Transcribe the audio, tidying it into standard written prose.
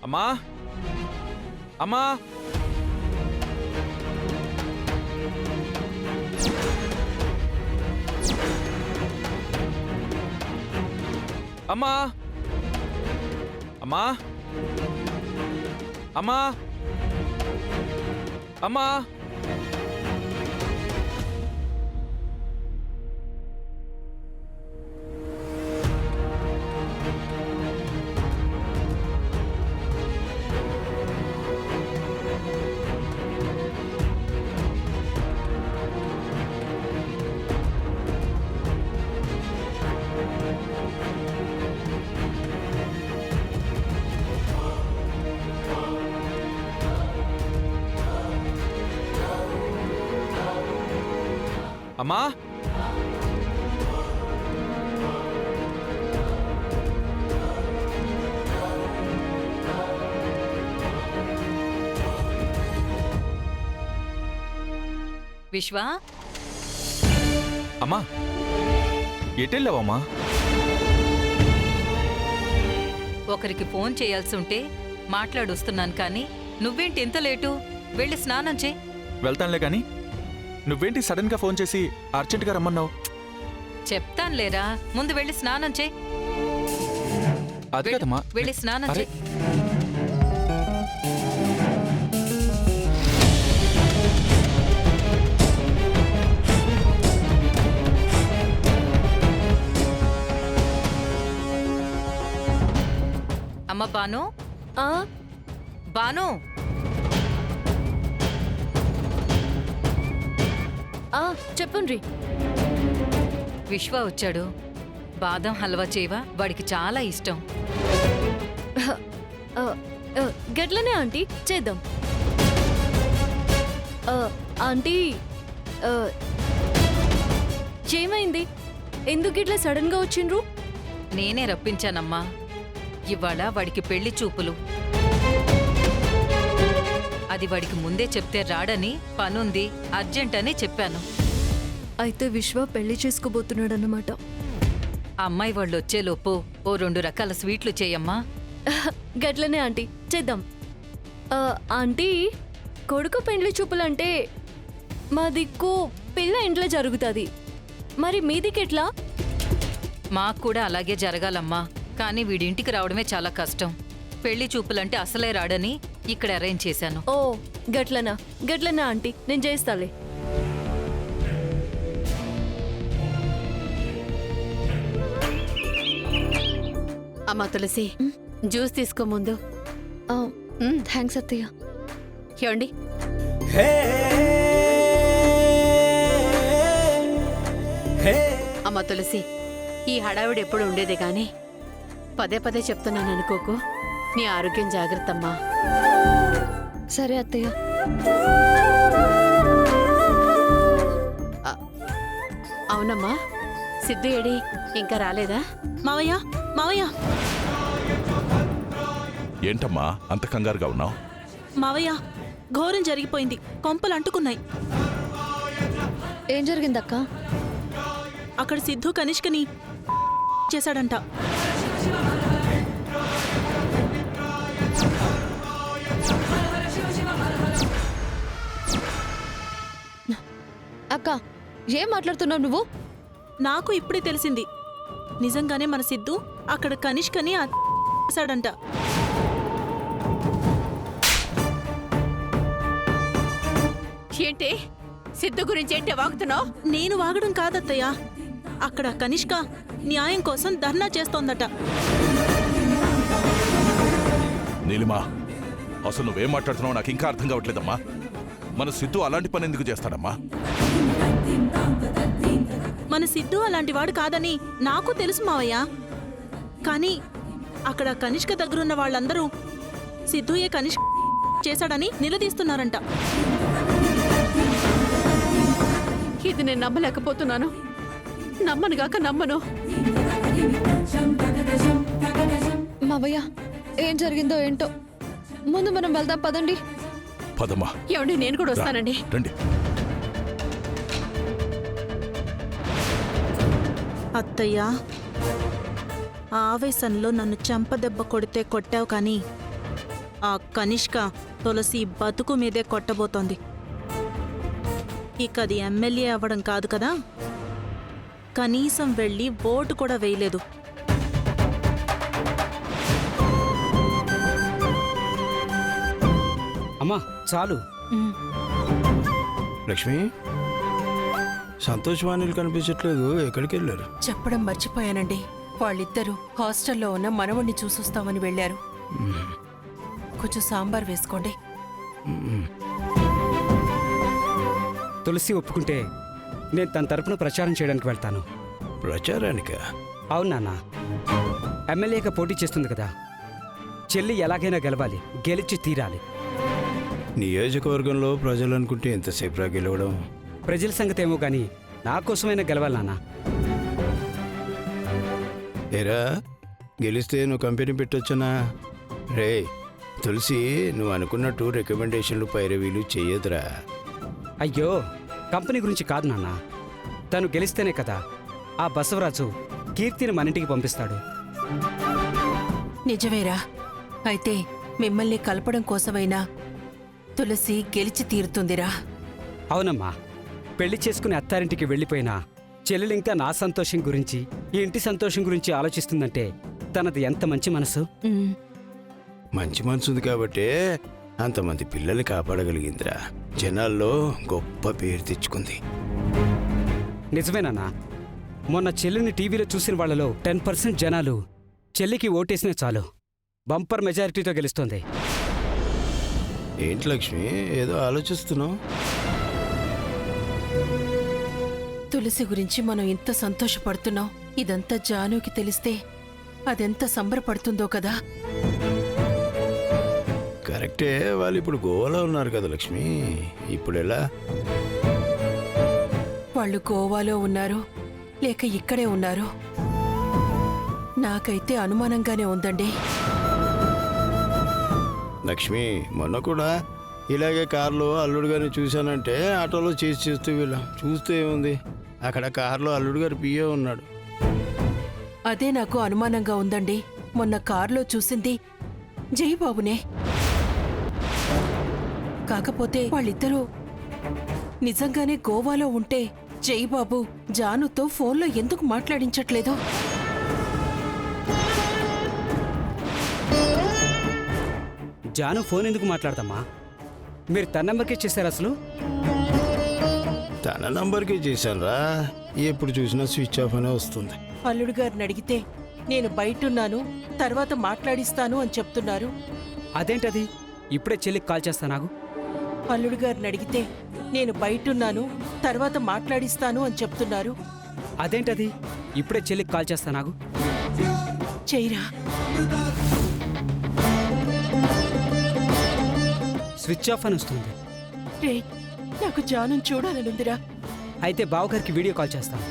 అమ్మా అమ్మా అమ్మా అమ్మా అమ్మా అమ్మా అమ్మా విశ్వా అమ్మా ఎటెళ్ళావమ్మా? ఒకరికి ఫోన్ చేయాల్సి ఉంటే మాట్లాడొస్తున్నాను కానీ నువ్వేంటి ఎంత లేటు? వెళ్ళి స్నానం చేయి. వెళ్తానులే కానీ నువ్వేంటి సడన్ గా ఫోన్ చేసి అర్జెంట్గా రమ్మన్నావు? చెప్తానులేరా, ముందు వెళ్ళి స్నానం చేయి. అది కదమ్మా. వెళ్ళి స్నానం చేయి. అమ్మ బాను, బాను, చెప్పండి. విశ్వ వచ్చాడు. బాదం హల్వా చేయవా? వాడికి చాలా ఇష్టం. గట్లనే ఆంటీ, చేద్దాం. ఆంటీ, ఏమైంది? ఎందుకు ఇట్లా సడన్ గా వచ్చిండ్రు? నేనే రప్పించానమ్మా. ఇవాళ వాడికి పెళ్లి చూపులు. అది వాడికి ముందే చెప్తే రాడని, పనుంది, అర్జెంట్ అని చెప్పాను. అయితే విశ్వ పెళ్లి చేసుకోబోతున్నాడన్నమాట. ఆ అమ్మాయి వాళ్ళు వచ్చేలోపు ఓ 2 రకాల స్వీట్లు చేయమ్మా. గట్లనే ఆంటీ, చేద్దాం. ఆంటీ, కొడుకు పెళ్లి చూపులంటే మా దిక్కు పిల్ల ఇంట్లో జరుగుతుంది. మరి మీ దిక్కెట్లా? మాకు కూడా అలాగే జరగాలమ్మా. కానీ వీడింటికి రావడమే చాలా కష్టం. పెళ్లి చూపులంటే అసలే రాడని ఇక్కడ అరేంజ్ చేశాను. ఓ గట్లనా? గట్లనా ఆంటీ, నేను చేస్తాలే. అమ్మా తులసి, జ్యూస్ తీసుకో ముందు. థ్యాంక్స్ అత్తయ్య. ఏమండి? అమ్మా తులసి, ఈ హడావిడి ఎప్పుడు ఉండేదే గాని పదే పదే చెప్తున్నాను అనుకోకు. నీ ఆరోగ్యం జాగ్రత్తమ్మా. సరే అత్తయ్య. అవునమ్మా, సిద్ధు ఏడి? ఇంకా రాలేదా? మావయ్య, మావయ్య, ఏంటమ్మా అంత కంగారుగా ఉన్నావు? మావయ్య, ఘోరం జరిగిపోయింది. కొంపలు అంటుకున్నాయి. ఏం జరిగిందక్క? అక్కడ సిద్ధు కనిష్కని చేశాడంట. అక్క, ఏం మాట్లాడుతున్నావు నువ్వు? నాకు ఇప్పుడే తెలిసింది. నిజంగానే మన సిద్ధు అక్కడ కనిష్కని చేశాడంట. ఏంటి సిద్ధు గురించి ఏంటి వాగుతున్నావు? నేను వాగడం కాదత్తయ్య. అక్కడ కనిష్క న్యాయం కోసం ధర్నా చేస్తోందట. నీలిమా, అసలు నువ్వేం మాట్లాడుతున్నావు నాకు ఇంకా అర్థం కావట్లేదమ్మా. మన సిద్ధు అలాంటి పని ఎందుకు చేస్తాడమ్మా? మన సిద్ధు అలాంటి వాడు కాదని నాకు తెలుసు మావయ్య. కానీ అక్కడ కనిష్క దగ్గరున్న వాళ్ళందరూ సిద్ధుయే కనిష్క చేశాడని నిలదీస్తున్నారంట. ఇది నేను నమ్మలేకపోతున్నాను. నమ్మనుగాక నమ్మను. మావయ్య, ఏం జరిగిందో ఏంటో. ముందు మనం వెళ్దాం, పదండి. పదమ్మా. ఏమండి, నేను కూడా వస్తానండి. రండి. అత్తయ్య, ఆవేశంలో నన్ను చెంపదెబ్బ కొడితే కొట్టావు కానీ ఆ కనిష్క తులసి బతుకు మీదే కొట్టబోతోంది. ఇక అది ఎమ్మెల్యే అవ్వడం కాదు కదా, కనీసం వెళ్ళి ఓటు కూడా వేయలేదు. అమ్మా చాలు. లక్ష్మి, సంతోష్ వాణిలు కనిపించట్లేదు, ఎక్కడికి వెళ్ళారు? చెప్పడం మర్చిపోయానండి. వాళ్ళిద్దరూ హాస్టల్లో ఉన్న మనవణ్ణి చూసొస్తామని వెళ్ళారు. కొంచెం సాంబార్ వేసుకోండి. తులసి ఒప్పుకుంటే నేను తన తరపున ప్రచారం చేయడానికి వెళ్తాను. ప్రచారానికా? అవును నాన్న, ఎమ్మెల్యేగా పోటీ చేస్తుంది కదా, చెల్లి ఎలాగైనా గెలవాలి, గెలిచి తీరాలి. నియోజకవర్గంలో ప్రజలు అనుకుంటే ఎంతసేపు గెలవడం? ప్రజల సంగతి ఏమో కానీ నా కోసమైనా గెలవాలి నాన్న. ఏరా, గెలిస్తే నువ్వు కంపెనీ పెట్టొచ్చనా? రే తులసి, నువ్వు అనుకున్నట్టు రికమెండేషన్లు పైరవీలు చెయ్యదురా. అయ్యో, కంపెనీ గురించి కాదు నాన్న, తను గెలిస్తేనే కదా ఆ బసవరాజు కీర్తిని మన ఇంటికి పంపిస్తాడు. నిజమేరా. అయితే మిమ్మల్ని కలపడం కోసమైనా తులసి గెలిచి తీరుతుందిరా. అవునమ్మా, పెళ్లి చేసుకుని అత్తారింటికి వెళ్ళిపోయినా చెల్లెలింకా నా సంతోషం గురించి, ఈ ఇంటి సంతోషం గురించి ఆలోచిస్తుందంటే తనది ఎంత మంచి మనసు. ఉమ్, మంచి మనసుంది కాబట్టే అంతమంది పిల్లల్ని కాపాడగలిగిందిరా. జనాల్లో గొప్ప పేరు తెచ్చుకుంది. నిజమేనన్నా, మొన్న చెల్లిని టీవీలో చూసిన వాళ్లలో 10% జనాలు చెల్లికి ఓటేసినా చాలు, బంపర్ మెజారిటీతో గెలుస్తోంది. ఏంటి లక్ష్మి, ఏదో ఆలోచిస్తున్నావు? తులసి గురించి మనం ఇంత సంతోషపడుతున్నాం. ఇదంతా జానుకి తెలిస్తే అదెంత సంబరపడుతుందో కదా. కరెక్టే, వాళ్ళు ఇప్పుడు గోవాలో ఉన్నారు కదా లక్ష్మి, ఇప్పుడు ఎలా? వాళ్ళు గోవాలో ఉన్నారు లేక ఇక్కడే ఉన్నారు, నాకైతే అనుమానంగానే ఉందండి. లక్ష్మి, మొన్న కూడా ఇలాగే కారులో అల్లుడు గారిని చూశానంటే ఆటోలో చేస్తూ వెళ్ళాం. చూస్తే ఏముంది, అక్కడ కారులో అల్లుడు గారు పిఏ ఉన్నాడు. అదే నాకు అనుమానంగా ఉందండి. మొన్న కారులో చూసింది జయబాబునే. కాకపోతే వాళ్ళిద్దరూ నిజంగానే గోవాలో ఉంటే జయబాబు జానుతో ఫోన్లో ఎందుకు మాట్లాడించట్లేదు? జాను ఫోన్ ఎందుకు మాట్లాడతామా? మీరు తన నెంబర్కే చేశారు అసలు? తన నంబర్కే చేశానురా, ఎప్పుడు చూసినా స్విచ్ ఆఫ్ అనే వస్తుంది. అల్లుడు గారిని అడిగితే నేను బయటున్నాను తర్వాత మాట్లాడిస్తాను అని చెప్తున్నారు. అదేంటది? ఇప్పుడే చెల్లికి కాల్ చేస్తానాగు. అల్లుడు గారిని అడిగితే నేను బయటున్నాను తర్వాత మాట్లాడిస్తాను అని చెప్తున్నారు. అదేంటది? ఇప్పుడే చెల్లికి కాల్ చేస్తానాగు. చెయ్యరా. స్విచ్ ఆఫ్ అని వస్తుంది. రే, నాకు జాను చూడాలనుందిరా. అయితే బావగారికి వీడియో కాల్ చేస్తాను.